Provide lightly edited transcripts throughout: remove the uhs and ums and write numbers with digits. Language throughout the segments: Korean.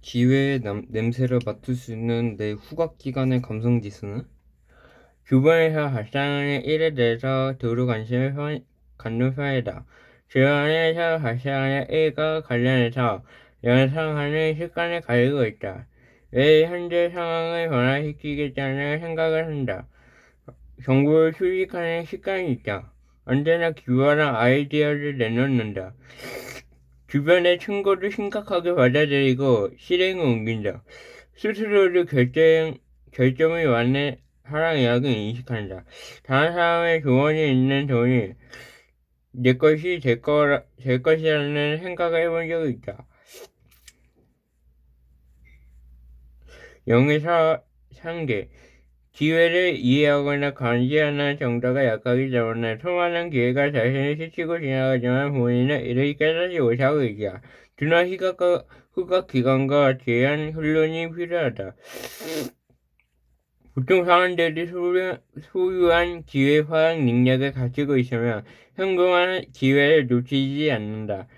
기회의 냄새를 맡을 수 있는 내 후각기관의 감성지수는 주변에서 발생하는 일에 대해서 두루 관심을 갖는 편이다. 주변에서 발생하는 일과 관련해서 연상하는 습관을 가지고 있다. 왜 현재 상황을 변화시키겠다는 생각을 한다. 정보를 수집하는 습관이 있다. 언제나 기발한 아이디어를 내놓는다. 주변의 충고를 심각하게 받아들이고 실행에 옮긴다. 스스로를 결점이 많은 사람이라고 인식한다. 다른 사람의 조언이 있는 돈이 내 것이 될 것이라는 생각을 해본 적이 있다. 영에서 상계 기회를 이해하거나 감지하는 정도가 약하기 때문에 수많은 기회가 자신을 스치고 지나가지만 본인은 이를 깨닫지 못하고 있다. 둔한 후각기관과 제한 훈련이 필요하다. 보통 사람들이 소유한 기회 파악 능력을 가지고 있으면 성공한 기회를 놓치지 않는다.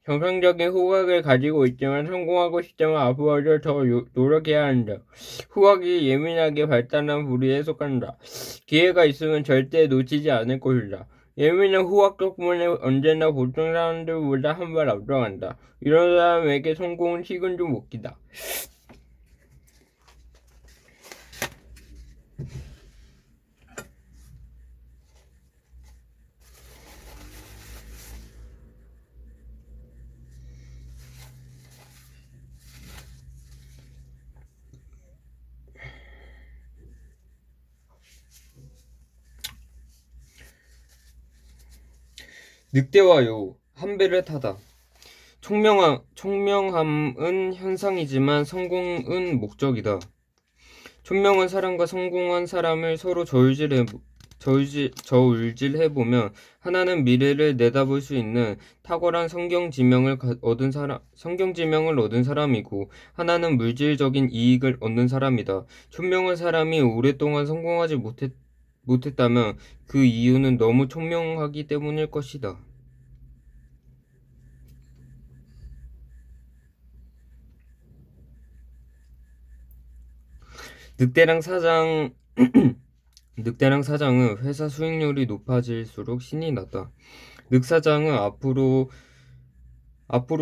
정상적인 후각을 가지고 있지만 성공하고 싶다면 앞으로도 더 노력해야 한다. 후각이 예민하게 발달한 부류에 속한다. 기회가 있으면 절대 놓치지 않을 것이다. 예민한 후각 덕분에 언제나 보통 사람들보다 한 발 앞서간다. 이런 사람에게 성공은 식은 죽 먹기다. 늑대와 여우, 한 배를 타다. 총명함은 현상이지만 성공은 목적이다. 총명한 사람과 성공한 사람을 서로 저울질해보면 하나는 미래를 내다볼 수 있는 탁월한 성경지명을 얻은 사람이고 하나는 물질적인 이익을 얻는 사람이다. 총명한 사람이 오랫동안 성공하지 못했다면 그 이유는 너무 총명하기 때문일 것이다. 늑대랑 사장 늑대랑 사장은 회사 수익률이 높아질수록 신이 났다. 늑 사장은 앞으로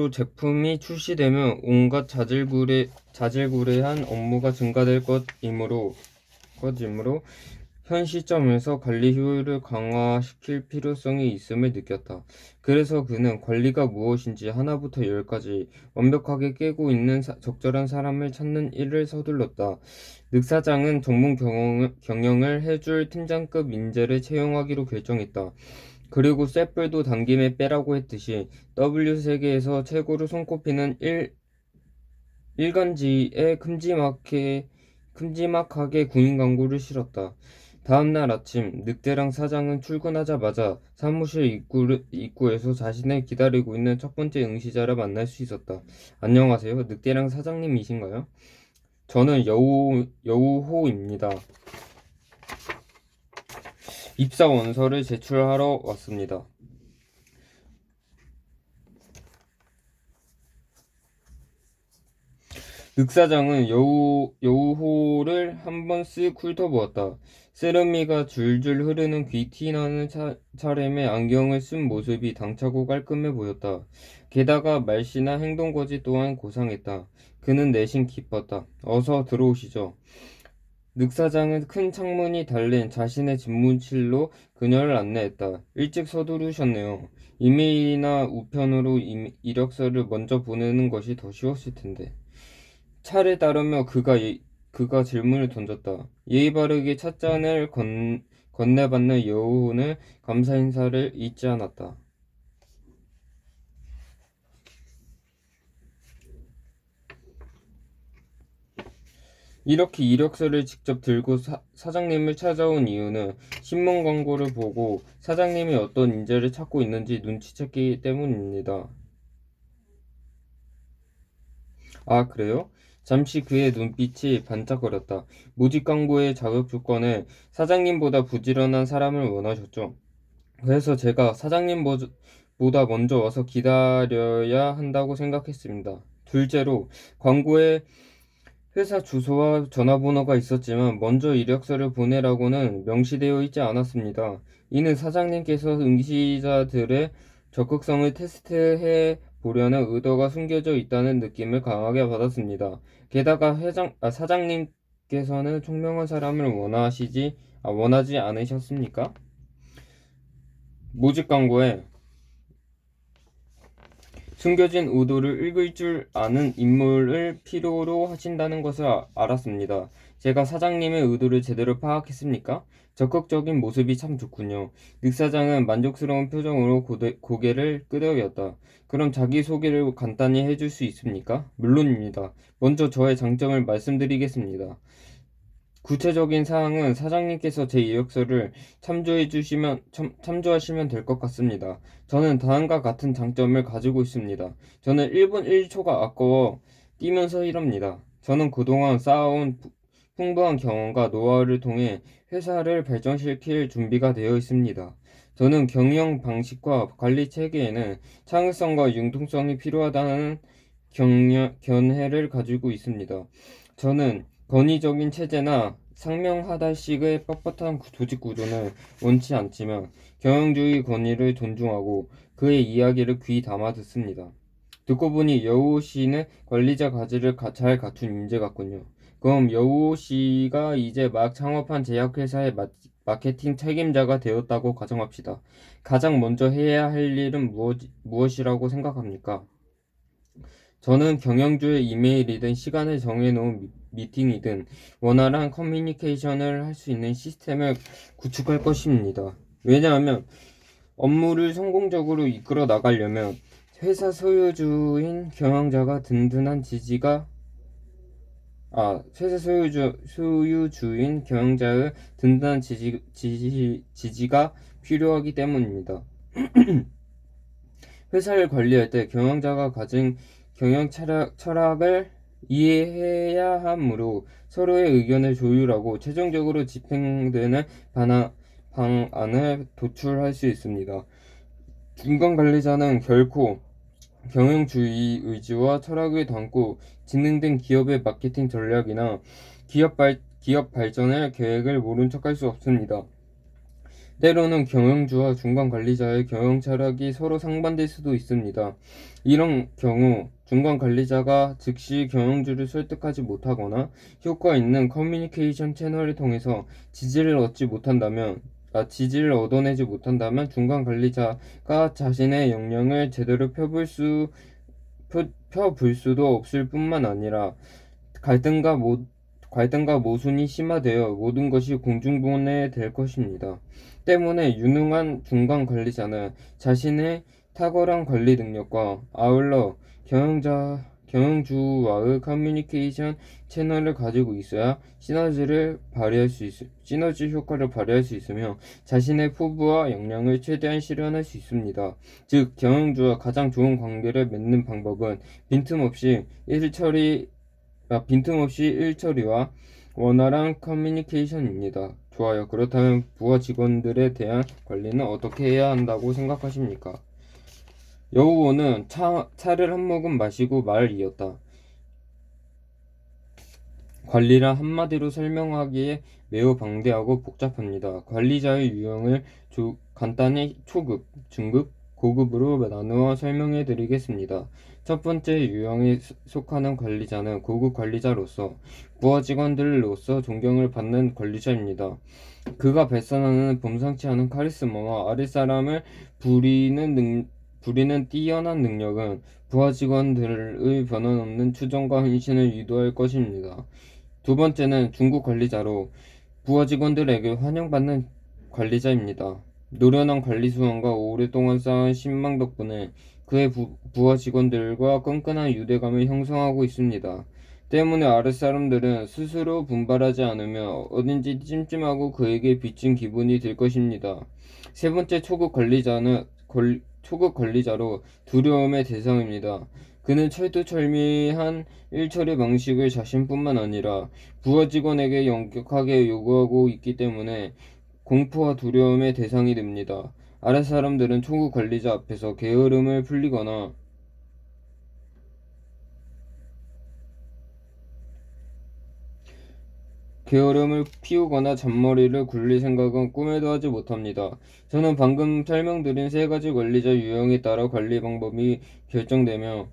제품이 출시되면 온갖 자질구레한 업무가 증가될 것이므로 현 시점에서 관리 효율을 강화시킬 필요성이 있음을 느꼈다. 그래서 그는 관리가 무엇인지 하나부터 열까지 완벽하게 깨고 있는 적절한 사람을 찾는 일을 서둘렀다. 늑 사장은 전문 경영을 해줄 팀장급 인재를 채용하기로 결정했다. 그리고 쇳불도 당김에 빼라고 했듯이 W 세계에서 최고로 손꼽히는 일간지에 큼지막하게 구인 광고를 실었다. 다음날 아침 늑대랑 사장은 출근하자마자 사무실 입구에서 자신을 기다리고 있는 첫 번째 응시자를 만날 수 있었다. 안녕하세요. 늑대랑 사장님이신가요? 저는 여우호입니다. 입사 원서를 제출하러 왔습니다. 늑사장은 여우호를 한번 쓱 훑어보았다. 세련미가 줄줄 흐르는 귀티나는 차림에 안경을 쓴 모습이 당차고 깔끔해 보였다. 게다가 말씨나 행동거지 또한 고상했다. 그는 내심 기뻤다. 어서 들어오시죠. 늑사장은 큰 창문이 달린 자신의 집무실로 그녀를 안내했다. 일찍 서두르셨네요. 이메일이나 우편으로 이력서를 먼저 보내는 것이 더 쉬웠을 텐데. 차를 따르며 그가 질문을 던졌다. 예의 바르게 찻잔을 건네받는 여우는 감사 인사를 잊지 않았다. 이렇게 이력서를 직접 들고 사장님을 찾아온 이유는 신문 광고를 보고 사장님이 어떤 인재를 찾고 있는지 눈치챘기 때문입니다. 아, 그래요? 잠시 그의 눈빛이 반짝거렸다. 모집 광고의 자격 조건에 사장님보다 부지런한 사람을 원하셨죠. 그래서 제가 사장님보다 먼저 와서 기다려야 한다고 생각했습니다. 둘째로, 광고에 회사 주소와 전화번호가 있었지만 먼저 이력서를 보내라고는 명시되어 있지 않았습니다. 이는 사장님께서 응시자들의 적극성을 테스트해 보려는 의도가 숨겨져 있다는 느낌을 강하게 받았습니다. 게다가 사장님께서는 총명한 사람을 원하지 않으셨습니까? 모집 광고에 숨겨진 의도를 읽을 줄 아는 인물을 필요로 하신다는 것을 알았습니다. 제가 사장님의 의도를 제대로 파악했습니까? 적극적인 모습이 참 좋군요. 닉 사장은 만족스러운 표정으로 고개를 끄덕였다. 그럼 자기소개를 간단히 해줄 수 있습니까? 물론입니다. 먼저 저의 장점을 말씀드리겠습니다. 구체적인 사항은 사장님께서 제 이력서를 참조하시면 될 것 같습니다. 저는 다음과 같은 장점을 가지고 있습니다. 저는 1분 1초가 아까워 뛰면서 이럽니다. 저는 그동안 쌓아온 풍부한 경험과 노하우를 통해 회사를 발전시킬 준비가 되어 있습니다. 저는 경영 방식과 관리 체계에는 창의성과 융통성이 필요하다는 견해를 가지고 있습니다. 저는 권위적인 체제나 상명하달식의 뻣뻣한 조직 구조는 원치 않지만 경영주의 권위를 존중하고 그의 이야기를 귀 담아 듣습니다. 듣고 보니 여우호 씨는 관리자 가지를 잘 갖춘 인재 같군요. 그럼 여우호 씨가 이제 막 창업한 제약회사의 마케팅 책임자가 되었다고 가정합시다. 가장 먼저 해야 할 일은 무엇이라고 생각합니까? 저는 경영주의 이메일이든 시간을 정해놓은 미팅이든 원활한 커뮤니케이션을 할 수 있는 시스템을 구축할 것입니다. 왜냐하면 업무를 성공적으로 이끌어 나가려면 회사 소유주인 경영자가 든든한 회사 소유주인 경영자의 든든한 지지가 필요하기 때문입니다. 회사를 관리할 때 경영자가 가진 경영 철학을 이해해야 하므로 서로의 의견을 조율하고 최종적으로 집행되는 방안을 도출할 수 있습니다. 중간 관리자는 결코 경영주의 의지와 철학을 담고 진행된 기업의 마케팅 전략이나 기업 발전의 계획을 모른 척할 수 없습니다. 때로는 경영주와 중간 관리자의 경영 철학이 서로 상반될 수도 있습니다. 이런 경우 중간 관리자가 즉시 경영주를 설득하지 못하거나 효과 있는 커뮤니케이션 채널을 통해서 지지를 얻어내지 못한다면 중간 관리자가 자신의 역량을 제대로 펴볼 수도 없을 뿐만 아니라 갈등과 모순이 심화되어 모든 것이 공중분해될 것입니다. 때문에 유능한 중간 관리자는 자신의 탁월한 관리 능력과 아울러 경영주와의 커뮤니케이션 채널을 가지고 있어야 시너지 효과를 발휘할 수 있으며 자신의 포부와 역량을 최대한 실현할 수 있습니다. 즉, 경영주와 가장 좋은 관계를 맺는 방법은 빈틈없이 일처리와 원활한 커뮤니케이션입니다. 좋아요. 그렇다면 부하 직원들에 대한 관리는 어떻게 해야 한다고 생각하십니까? 여우호는 차를 한 모금 마시고 말을 이었다. 관리란 한마디로 설명하기에 매우 방대하고 복잡합니다. 관리자의 유형을 간단히 초급, 중급, 고급으로 나누어 설명해 드리겠습니다. 첫 번째 유형에 속하는 관리자는 고급 관리자로서 부하 직원들로서 존경을 받는 관리자입니다. 그가 발산하는 범상치 않은 카리스마와 아랫사람을 부리는 뛰어난 능력은 부하 직원들의 변함없는 추종과 헌신을 유도할 것입니다. 두 번째는 중국 관리자로 부하 직원들에게 환영받는 관리자입니다. 노련한 관리 수완과 오랫동안 쌓은 신망 덕분에 그의 부하 직원들과 끈끈한 유대감을 형성하고 있습니다. 때문에 아랫사람들은 스스로 분발하지 않으며 어딘지 찜찜하고 그에게 빚진 기분이 들 것입니다. 세 번째 초급 관리자로 두려움의 대상입니다. 그는 철두철미한 일처리 방식을 자신뿐만 아니라 부하 직원에게 엄격하게 요구하고 있기 때문에 공포와 두려움의 대상이 됩니다. 아랫 사람들은 초급 관리자 앞에서 게으름을 풀리거나 게으름을 피우거나 잔머리를 굴릴 생각은 꿈에도 하지 못합니다. 저는 방금 설명드린 세 가지 관리자 유형에 따라 관리 방법이 결정되며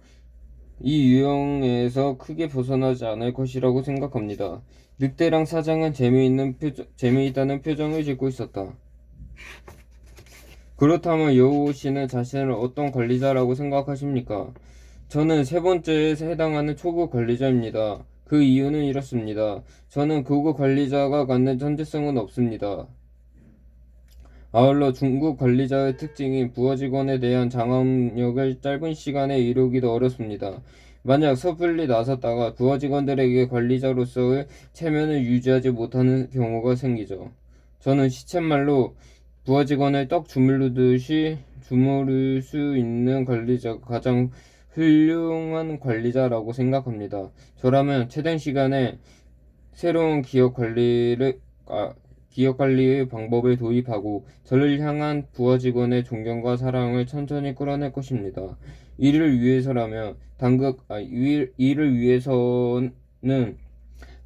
이 유형에서 크게 벗어나지 않을 것이라고 생각합니다. 늑대랑 사장은 재미있다는 표정을 짓고 있었다. 그렇다면 여우 씨는 자신을 어떤 관리자라고 생각하십니까? 저는 세 번째에 해당하는 초급 관리자입니다. 그 이유는 이렇습니다. 저는 고급 관리자가 갖는 천재성은 없습니다. 아울러 중급 관리자의 특징인 부하 직원에 대한 장악력을 짧은 시간에 이루기도 어렵습니다. 만약 섣불리 나섰다가 부하 직원들에게 관리자로서의 체면을 유지하지 못하는 경우가 생기죠. 저는 시쳇말로 부하 직원을 떡 주무르듯이 주무를 수 있는 관리자가 가장 훌륭한 관리자라고 생각합니다. 저라면 최단 시간에 새로운 기업 관리의 방법을 도입하고 저를 향한 부하 직원의 존경과 사랑을 천천히 끌어낼 것입니다. 이를 위해서는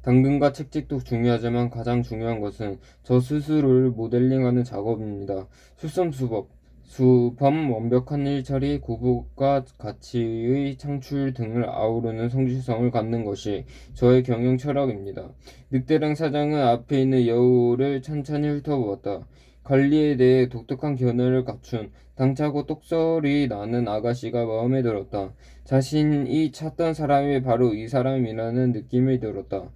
당근과 책찍도 중요하지만 가장 중요한 것은 저 스스로를 모델링하는 작업입니다. 수범, 완벽한 일처리, 구복과 가치의 창출 등을 아우르는 성실성을 갖는 것이 저의 경영 철학입니다. 늑대랑 사장은 앞에 있는 여우를 찬찬히 훑어보았다. 관리에 대해 독특한 견해를 갖춘 당차고 똑소리 나는 아가씨가 마음에 들었다. 자신이 찾던 사람이 바로 이 사람이라는 느낌이 들었다.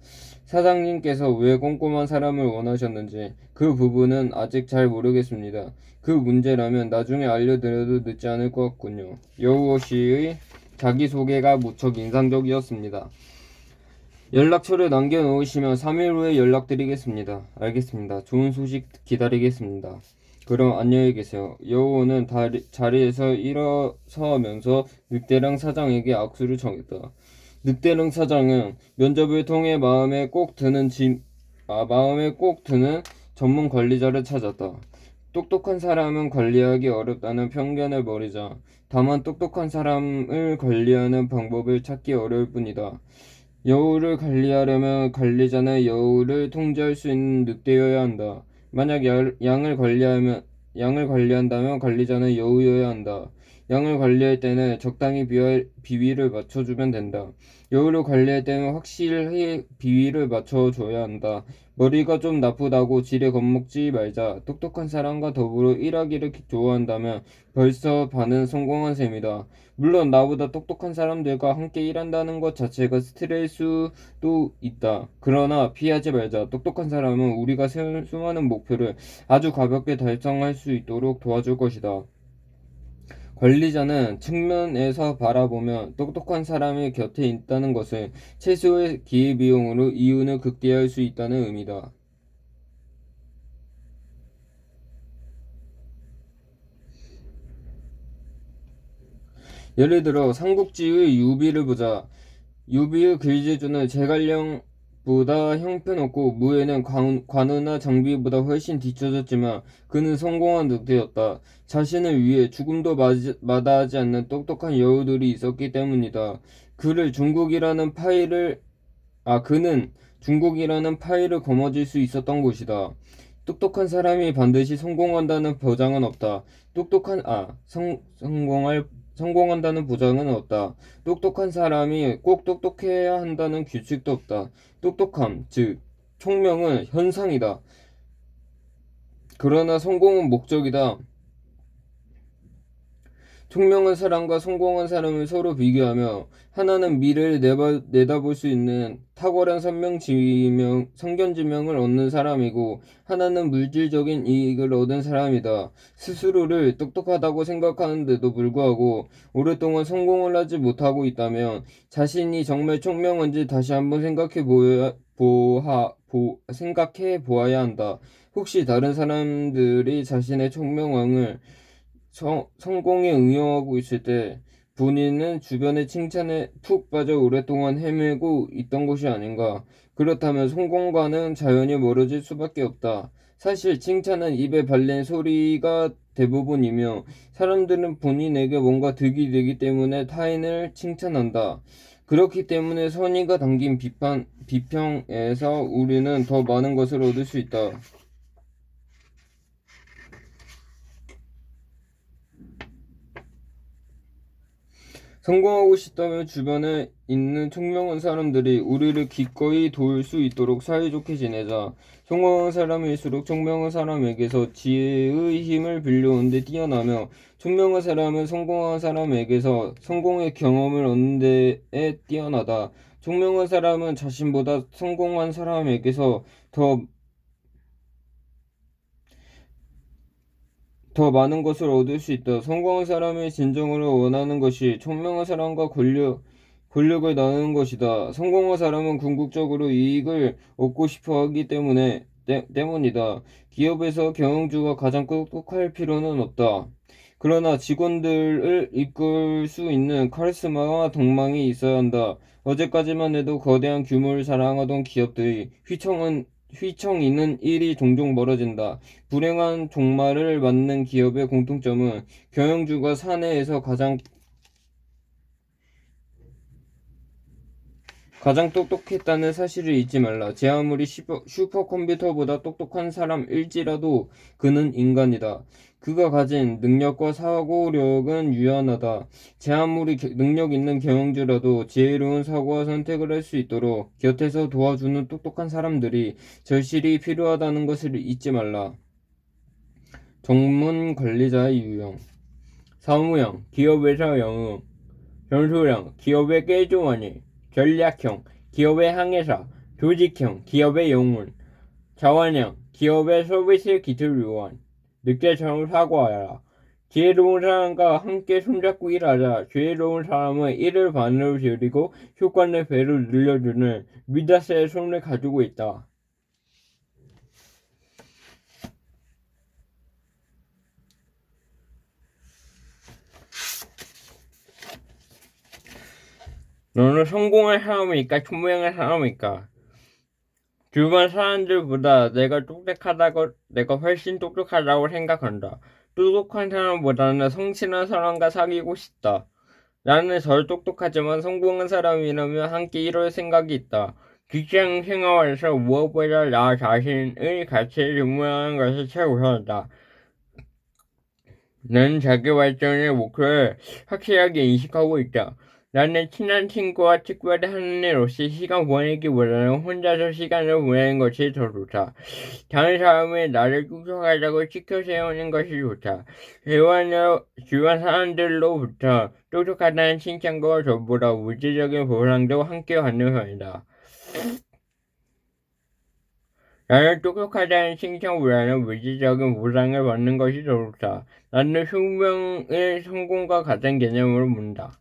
사장님께서 왜 꼼꼼한 사람을 원하셨는지 그 부분은 아직 잘 모르겠습니다. 그 문제라면 나중에 알려드려도 늦지 않을 것 같군요. 여우어 씨의 자기소개가 무척 인상적이었습니다. 연락처를 남겨놓으시면 3일 후에 연락드리겠습니다. 알겠습니다. 좋은 소식 기다리겠습니다. 그럼 안녕히 계세요. 여우는 자리에서 일어서면서 늑대랑 사장에게 악수를 청했다. 늑대랑 사장은 면접을 통해 마음에 꼭 드는 전문 관리자를 찾았다. 똑똑한 사람은 관리하기 어렵다는 편견을 버리자. 다만 똑똑한 사람을 관리하는 방법을 찾기 어려울 뿐이다. 여우를 관리하려면 관리자는 여우를 통제할 수 있는 늑대여야 한다. 만약 양을 관리한다면 관리자는 여우여야 한다. 양을 관리할 때는 적당히 비위를 맞춰주면 된다. 여우를 관리할 때는 확실히 비위를 맞춰줘야 한다. 머리가 좀 나쁘다고 지레 겁먹지 말자. 똑똑한 사람과 더불어 일하기를 좋아한다면 벌써 반은 성공한 셈이다. 물론 나보다 똑똑한 사람들과 함께 일한다는 것 자체가 스트레스일 수도 있다. 그러나 피하지 말자. 똑똑한 사람은 우리가 세운 수많은 목표를 아주 가볍게 달성할 수 있도록 도와줄 것이다. 관리자는 측면에서 바라보면 똑똑한 사람이 곁에 있다는 것은 최소의 기회비용으로 이윤을 극대화할 수 있다는 의미다. 예를 들어 삼국지의 유비를 보자. 유비의 글재주는 제갈량보다 형편없고 무예는 관우나 장비보다 훨씬 뒤처졌지만 그는 성공한 늑대였다. 자신을 위해 죽음도 마다하지 않는 똑똑한 여우들이 있었기 때문이다. 그는 중국이라는 파일을 거머쥘 수 있었던 곳이다. 똑똑한 사람이 반드시 성공한다는 보장은 없다. 성공한다는 보장은 없다. 똑똑한 사람이 꼭 똑똑해야 한다는 규칙도 없다. 똑똑함, 즉, 총명은 현상이다. 그러나 성공은 목적이다. 총명한 사람과 성공한 사람을 서로 비교하며 하나는 미래를 내다볼 수 있는 탁월한 선견지명을 얻는 사람이고 하나는 물질적인 이익을 얻은 사람이다. 스스로를 똑똑하다고 생각하는데도 불구하고 오랫동안 성공을 하지 못하고 있다면 자신이 정말 총명한지 다시 한번 생각해 보아야 한다. 혹시 다른 사람들이 자신의 총명함을 성공에 응용하고 있을 때 본인은 주변의 칭찬에 푹 빠져 오랫동안 헤매고 있던 것이 아닌가. 그렇다면 성공과는 자연히 멀어질 수밖에 없다. 사실 칭찬은 입에 발린 소리가 대부분이며 사람들은 본인에게 뭔가 득이 되기 때문에 타인을 칭찬한다. 그렇기 때문에 선의가 담긴 비평에서 우리는 더 많은 것을 얻을 수 있다. 성공하고 싶다면 주변에 있는 총명한 사람들이 우리를 기꺼이 도울 수 있도록 사이좋게 지내자. 성공한 사람일수록 총명한 사람에게서 지혜의 힘을 빌려오는 데 뛰어나며 총명한 사람은 성공한 사람에게서 성공의 경험을 얻는 데에 뛰어나다. 총명한 사람은 자신보다 성공한 사람에게서 더 많은 것을 얻을 수 있다. 성공한 사람이 진정으로 원하는 것이 총명한 사람과 권력을 나누는 것이다. 성공한 사람은 궁극적으로 이익을 얻고 싶어 하기 때문이다. 기업에서 경영주가 가장 똑똑할 필요는 없다. 그러나 직원들을 이끌 수 있는 카리스마와 덕망이 있어야 한다. 어제까지만 해도 거대한 규모를 자랑하던 기업들이 휘청 있는 일이 종종 벌어진다. 불행한 종말을 맞는 기업의 공통점은 경영주가 사내에서 가장 똑똑했다는 사실을 잊지 말라. 제 아무리 슈퍼컴퓨터보다 똑똑한 사람일지라도 그는 인간이다. 그가 가진 능력과 사고력은 유한하다. 제 아무리 능력 있는 경영주라도 지혜로운 사고와 선택을 할 수 있도록 곁에서 도와주는 똑똑한 사람들이 절실히 필요하다는 것을 잊지 말라. 전문 관리자의 유형. 사무형, 기업에서 영웅. 전술형, 기업의 깨주머니. 전략형, 기업의 항해사. 조직형, 기업의 영웅. 자원형, 기업의 서비스 기술 요원. 늑대처럼 사고하라. 지혜로운 사람과 함께 손잡고 일하자. 지혜로운 사람은 일을 반으로 줄이고 효과는 배로 늘려주는 미다스의 손을 가지고 있다. 너는 성공한 사람일까? 총명한 사람일까? 주변 사람들보다 내가 훨씬 똑똑하다고 생각한다. 똑똑한 사람보다는 성실한 사람과 사귀고 싶다. 나는 덜 똑똑하지만 성공한 사람이라면 함께 이룰 생각이 있다. 직장 생활에서 무엇보다 나 자신의 가치를 증명하는 것이 최우선이다. 나는 자기 발전의 목표를 확실하게 인식하고 있다. 나는 친한 친구와 특별히 하는 일 없이 시간 보내기보다는 혼자서 시간을 보내는 것이 더 좋다. 다른 사람이 나를 쫓아가자고 지켜 세우는 것이 좋다. 주변 사람들로부터 똑똑하다는 칭찬과 저보다 물질적인 보상도 함께 받는 편이다. 나는 똑똑하다는 칭찬보다는 물질적인 보상을 받는 것이 더 좋다. 나는 숙명의 성공과 같은 개념으로 묻는다.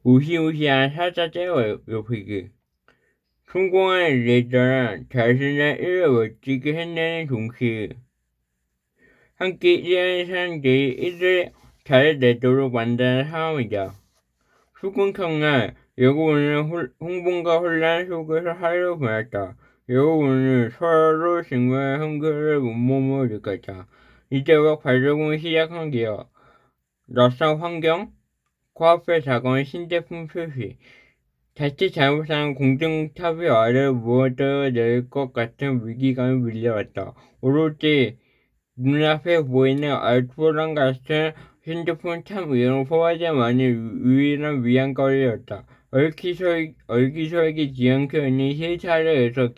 무시무시한 사자제 높이기. 성공한 리더는 자신의 일을 멋지게 해내는 동시에 함께 일하는 사람들이 일을 잘 내도록 만드는 사람이다. 수군청은 여고원은 홍보과 혼란 속에서 하루를 보냈다. 여고원은 서로 증명의 한계를 온몸으로 느꼈다. 이제와 과정을 시작한 기업. 낯선 환경, 코앞에 다가온 신제품 출시, 자칫 잘못하면 공중탑이 아래로 무너질 것 같은 위기감이 밀려왔다. 오로지 눈앞에 보이는 알토란 같은 핸드폰 참 위험 소화자만이 유일한 위안거리였다. 얼기설기지 않게 있는 실차례에서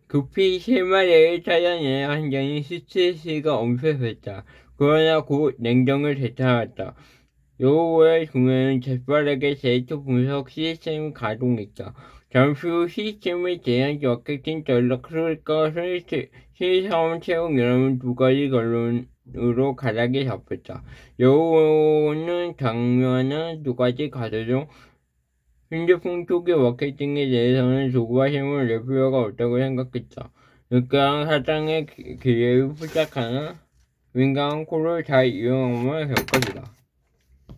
급히 실마리를 찾아내는 한자는 스트레스가 엄습했다. 그러나 곧 냉정을 되찾았다. 여호와의 종에는 재빠르게 데이터 분석 시스템을 가동했다. 잠시 후 시스템에 대한 마케팅 전략 수립과 실사원 채용이라는 두 가지 결론으로 가닥이 잡혔다. 여호와는 당면한 두 가지 과제 중 핸드폰 초기 마케팅에 대해서는 조그마 힘을 낼 필요가 없다고 생각했다. 그러니까 사장의 기회를 포착하나 민감한 콜을 잘 이용하면 될 것이다.